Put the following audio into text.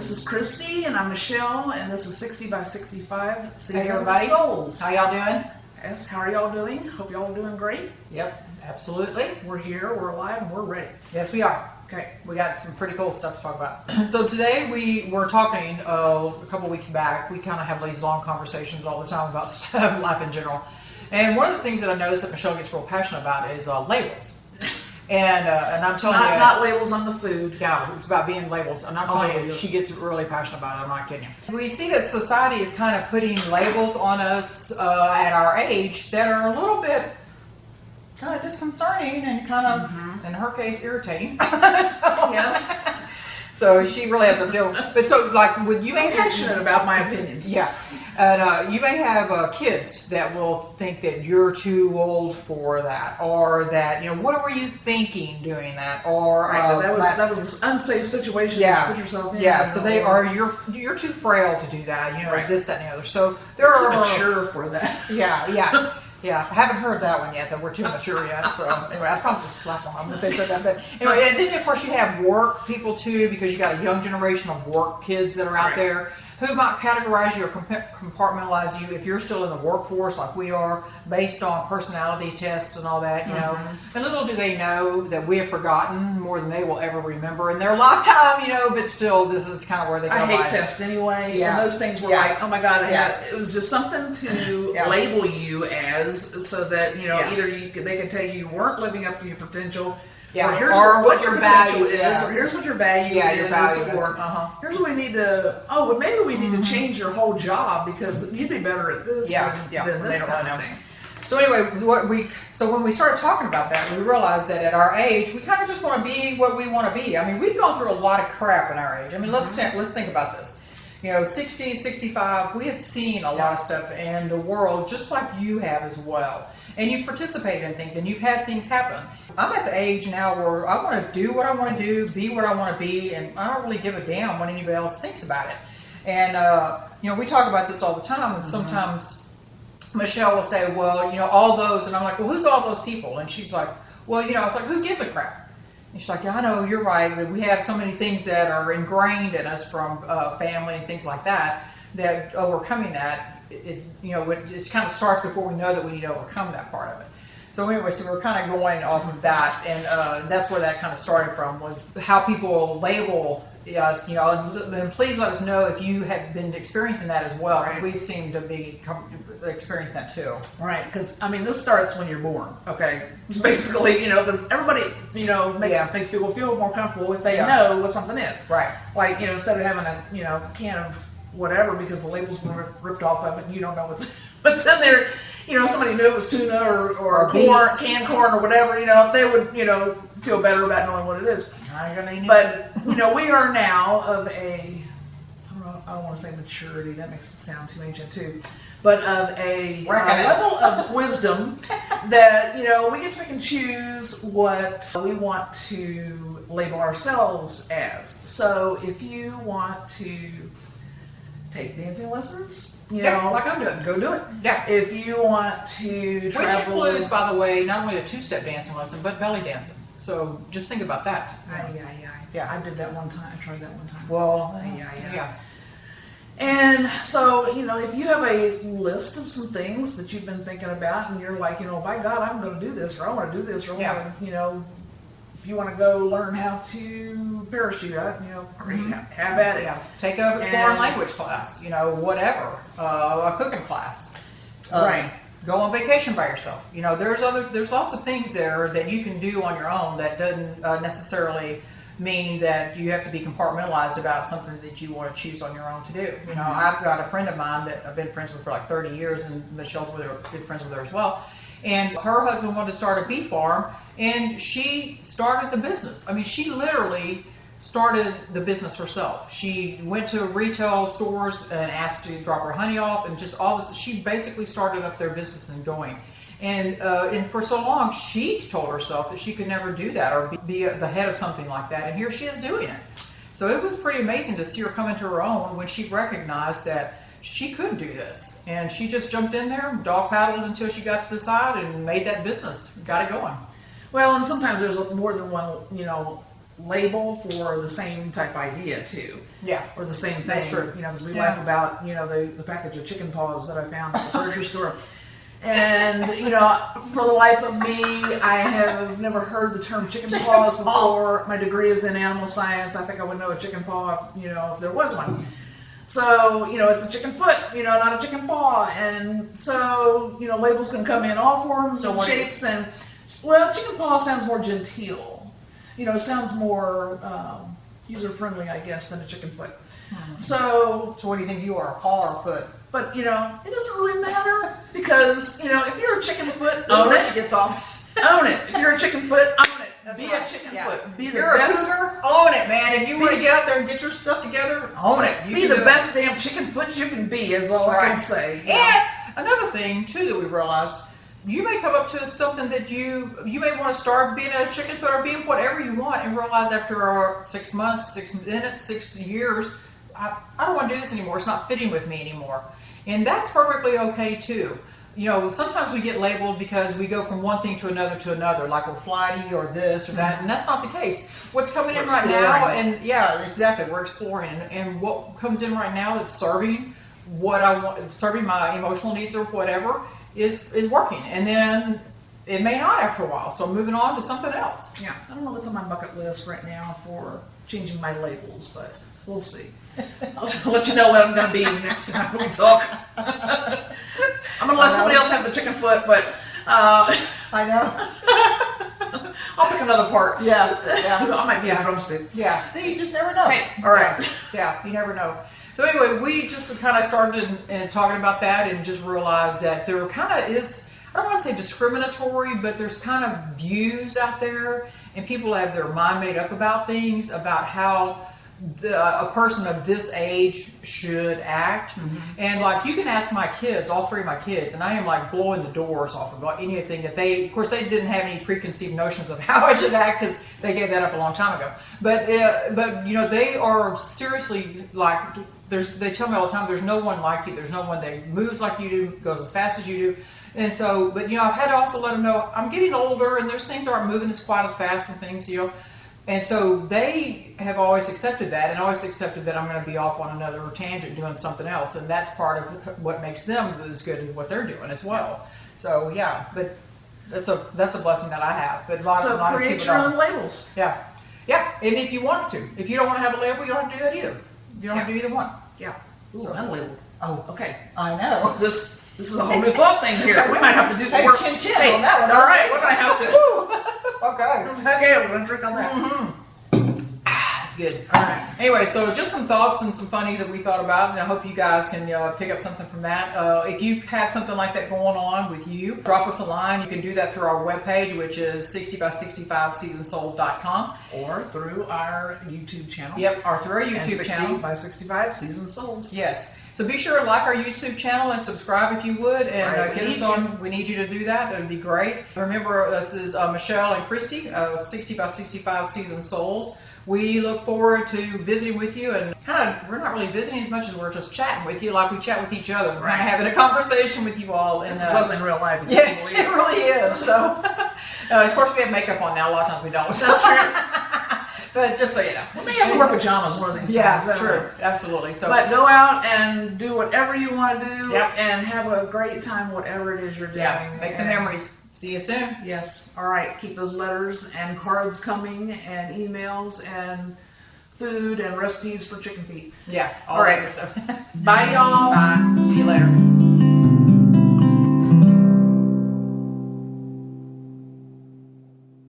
This is Christie, and I'm Michelle, and this is 60 by 65 Season Hey everybody. Souls. How y'all doing? Yes, how are y'all doing? Hope y'all are doing great. Yep, absolutely. We're here, we're alive, and we're ready. Yes, we are. Okay. We got some pretty cool stuff to talk about. So today we were talking a couple weeks back. We kind of have these long conversations all the time about stuff, life in general. And one of the things that I noticed that Michelle gets real passionate about is labels. And I'm telling you, not labels on the food. Yeah, it's about being labeled. And I'm telling you, she gets really passionate about it. I'm not kidding you. We see that society is kind of putting labels on us at our age that are a little bit kind of disconcerting and kind of, in her case, irritating. Yes. So she really has a deal. But so, like, with you, I'm passionate about my opinions. Yeah. And you may have kids that will think that you're too old for that, or that, you know, what were you thinking doing that, or right, that was an unsafe situation to put yourself in. Yeah, so they are you're too frail to do that, you know, this, that, and the other. So there are too mature for that. Yeah. Yeah, I haven't heard that one yet, that we're too mature yet. So anyway, I'd probably just slap on them if they said that. But anyway, and then of course you have work people too, because you got a young generation of work kids that are out there who might categorize you or compartmentalize you if you're still in the workforce like we are, based on personality tests and all that, you know. And little do they know that we have forgotten more than they will ever remember in their lifetime, you know, but still this is kind of where they go. I hate tests anyway. Yeah. And those things were like, oh my God, it was just something to label you as, so that, you know, either they can tell you weren't living up to your potential. Yeah, or here's what your value is, or here's what your value is, your value or here's what we need to. Oh, well, maybe we need to change your whole job because you'd be better at this than this kind of thing. So anyway, when we started talking about that, we realized that at our age, we kind of just want to be what we want to be. I mean, we've gone through a lot of crap in our age. I mean, let's think about this. You know, 60, 65, we have seen a lot of stuff in the world, just like you have as well. And you've participated in things, and you've had things happen. I'm at the age now where I want to do what I want to do, be what I want to be, and I don't really give a damn what anybody else thinks about it. And, you know, we talk about this all the time, and sometimes Michelle will say, well, you know, all those, and I'm like, well, who's all those people? And she's like, well, you know, it's like, who gives a crap? And she's like, yeah, I know, you're right, but we have so many things that are ingrained in us from family and things like that, that overcoming that is, you know, it kind of starts before we know that we need to overcome that part of it. So anyway, so we're kind of going off of that, and that's where that kind of started from, was how people label us, you know, and please let us know if you have been experiencing that as well, because we've seemed to be experiencing that too. Right, because, I mean, this starts when you're born, okay? Basically, you know, because everybody, you know, makes people feel more comfortable if they know what something is. Right. Like, you know, instead of having a, you know, can of whatever because the label's been ripped off of it and you don't know what's in there. You know, somebody knew it was tuna or corn, canned corn or whatever, you know, they would, you know, feel better about knowing what it is. But, you know, we are now of a, I don't want to say maturity, that makes it sound too ancient too, but of a level of wisdom that, you know, we get to pick and choose what we want to label ourselves as. So if you want to take dancing lessons, you know, like I'm doing, go do it. Yeah. If you want to travel, which includes, by the way, not only a two-step dancing lesson, but belly dancing. So just think about that. Yeah. I did that one time. I tried that one time. Well, yeah. And so, you know, if you have a list of some things that you've been thinking about, and you're like, you know, by God, I'm going to do this, or I want to do this, or I want to, you know, if you want to go learn how to parachute, you know, have at it. Yeah. Take a foreign language class, you know, whatever, a cooking class. Right. Go on vacation by yourself. You know, there's lots of things there that you can do on your own that doesn't necessarily mean that you have to be compartmentalized about something that you want to choose on your own to do. You know, I've got a friend of mine that I've been friends with for like 30 years, and Michelle's good friends with her as well. And her husband wanted to start a bee farm, and she started the business. I mean, she literally started the business herself. She went to retail stores and asked to drop her honey off, and just all this. She basically started up their business and going. And for so long, she told herself that she could never do that or be the head of something like that. And here she is doing it. So it was pretty amazing to see her come into her own when she recognized that she could do this. And she just jumped in there, dog paddled until she got to the side and made that business, got it going. Well, and sometimes there's more than one, you know, label for the same type idea too. Yeah. Or the same thing. That's true. You know, because we Yeah. laugh about, you know, the package of chicken paws that I found at the grocery store. And, you know, for the life of me, I have never heard the term chicken paws before. My degree is in animal science. I think I would know a chicken paw if, you know, if there was one. So, you know, it's a chicken foot, you know, not a chicken paw. And so, you know, labels can come in all forms and shapes. And, well, chicken paw sounds more genteel. You know, it sounds more user-friendly, I guess, than a chicken foot. So what do you think you are, a paw or a foot? But, you know, it doesn't really matter because, you know, if you're a chicken foot, own it. Gets off. Own it. If you're a chicken foot, own it. That's Be right. a chicken Yeah. foot. Be the You're best. a cougar, own it, man. If you want to get out there and get your stuff together, own it. You Be can the do it. best damn chicken foot you can be, is all I can say. And another thing too that we realized, you may come up to something that you may want to start being a chicken foot or being whatever you want, and realize after 6 months, 6 minutes, 6 years, I don't want to do this anymore. It's not fitting with me anymore, and that's perfectly okay too. You know, sometimes we get labeled because we go from one thing to another, like we're flighty or this or that, and that's not the case. What's coming in right now, and yeah, exactly, we're exploring, and what comes in right now that's serving what I want, serving my emotional needs or whatever, is working, and then it may not after a while, so I'm moving on to something else. Yeah, I don't know what's on my bucket list right now for changing my labels, but we'll see. I'll let you know what I'm going to be next time we talk. I'm going to let somebody else have the chicken foot, but I know. I'll pick another part. Yeah. I might be a drumstick. Yeah. See, you just never know. Hey, all right. Yeah, you never know. So anyway, we just kind of started and talking about that, and just realized that there kind of is, I don't want to say discriminatory, but there's kind of views out there, and people have their mind made up about things, about how a person of this age should act. And like, you can ask my kids, all three of my kids, and I am like blowing the doors off of anything that they, of course, they didn't have any preconceived notions of how I should act because they gave that up a long time ago. But you know, they are seriously like, they tell me all the time, there's no one like you. There's no one that moves like you do, goes as fast as you do. And so, but you know, I've had to also let them know I'm getting older, and there's things that aren't moving as quite as fast and things, you know. And so they have always accepted that, and always accepted that I'm going to be off on another tangent doing something else, and that's part of what makes them as good at what they're doing as well. So yeah, but that's a blessing that I have. But a lot of create people your don't. own labels. Yeah, and if you want to, if you don't want to have a label, you don't have to do that either. You don't have to do either one. Yeah. Ooh, unlabeled. Oh, okay. I know. This is a whole new thought thing here. We might have to do work. Chin on that one. All right, we're gonna have to. Okay, we're gonna drink on that. That's good. All right. Anyway, so just some thoughts and some funnies that we thought about, and I hope you guys can pick up something from that. If you have something like that going on with you, drop us a line. You can do that through our webpage, which is 60by65seasonsouls.com. Or through our YouTube channel. Yep, or through our And YouTube 60 channel. by 65 Seasoned Souls. Yes. So be sure to like our YouTube channel and subscribe if you would, and Right, get us on. We need you to do that. That would be great. Remember, this is Michelle and Christie of 60 by 65 Seasoned Souls. We look forward to visiting with you, and we're not really visiting as much as we're just chatting with you, like we chat with each other. We're kind of having a conversation with you all. This is us in real life. Yeah, it really is. So, of course, we have makeup on now. A lot of times we don't. That's true. But just so you know. We may have to wear pajamas one of these times. Yeah, true. Absolutely. So, but go out and do whatever you want to do, Yep. and have a great time, whatever it is you're doing. yeah, make the memories. See you soon. Yes. All right. Keep those letters and cards coming, and emails, and food and recipes for chicken feet. Yeah. All right. that good stuff. Bye, y'all. Bye. See you later.